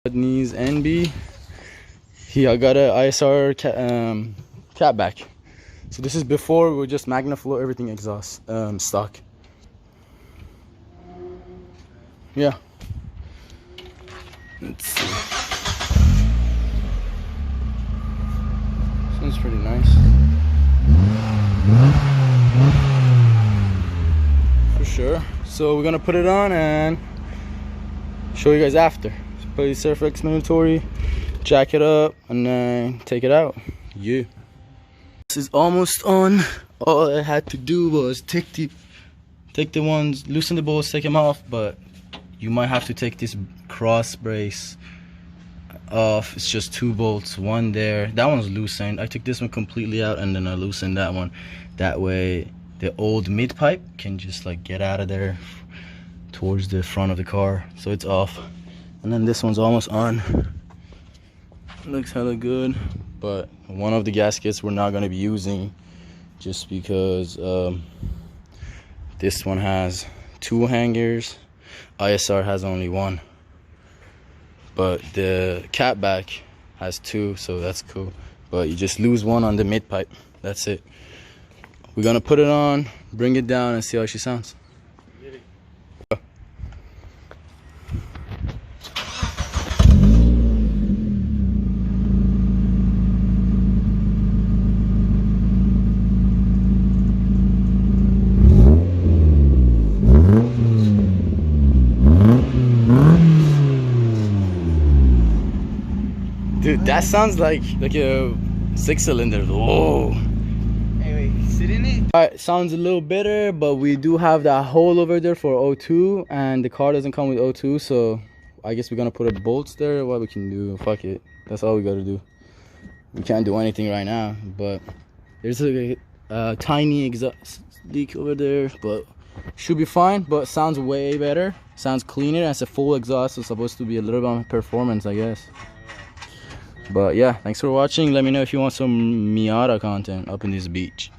Knees NB. I got a ISR catback. So this is before we would just MagnaFlow everything exhaust stock. Yeah. Let's see. Sounds pretty nice. For sure. So we're gonna put it on and show you guys after. Put the Surfx mandatory, jack it up, and then take it out. Yeah. This is almost on. All I had to do was take the ones, loosen the bolts, take them off, but you might have to take this cross brace off. It's just 2 bolts, one there. That one's loosened. I took this one completely out and then I loosened that one. That way the old midpipe can just like get out of there towards the front of the car. So it's off. And then this one's almost on. Looks hella good, but one of the gaskets we're not going to be using just because this one has 2 hangers. ISR has only 1, but the catback has 2, so that's cool. But you just lose 1 on the midpipe. That's it. We're gonna put it on, bring it down, and see how she sounds. Dude, that sounds like a 6-cylinder. Whoa. Anyway, sit in it. Alright, sounds a little better, but we do have that hole over there for O2, and the car doesn't come with O2, so I guess we're gonna put a bolts there. What we can do, fuck it. That's all we gotta do. We can't do anything right now, but there's a tiny exhaust leak over there, but should be fine. But sounds way better, sounds cleaner. As a full exhaust, so it's supposed to be a little bit on performance, I guess. But yeah, thanks for watching. Let me know if you want some Miata content up in this beach.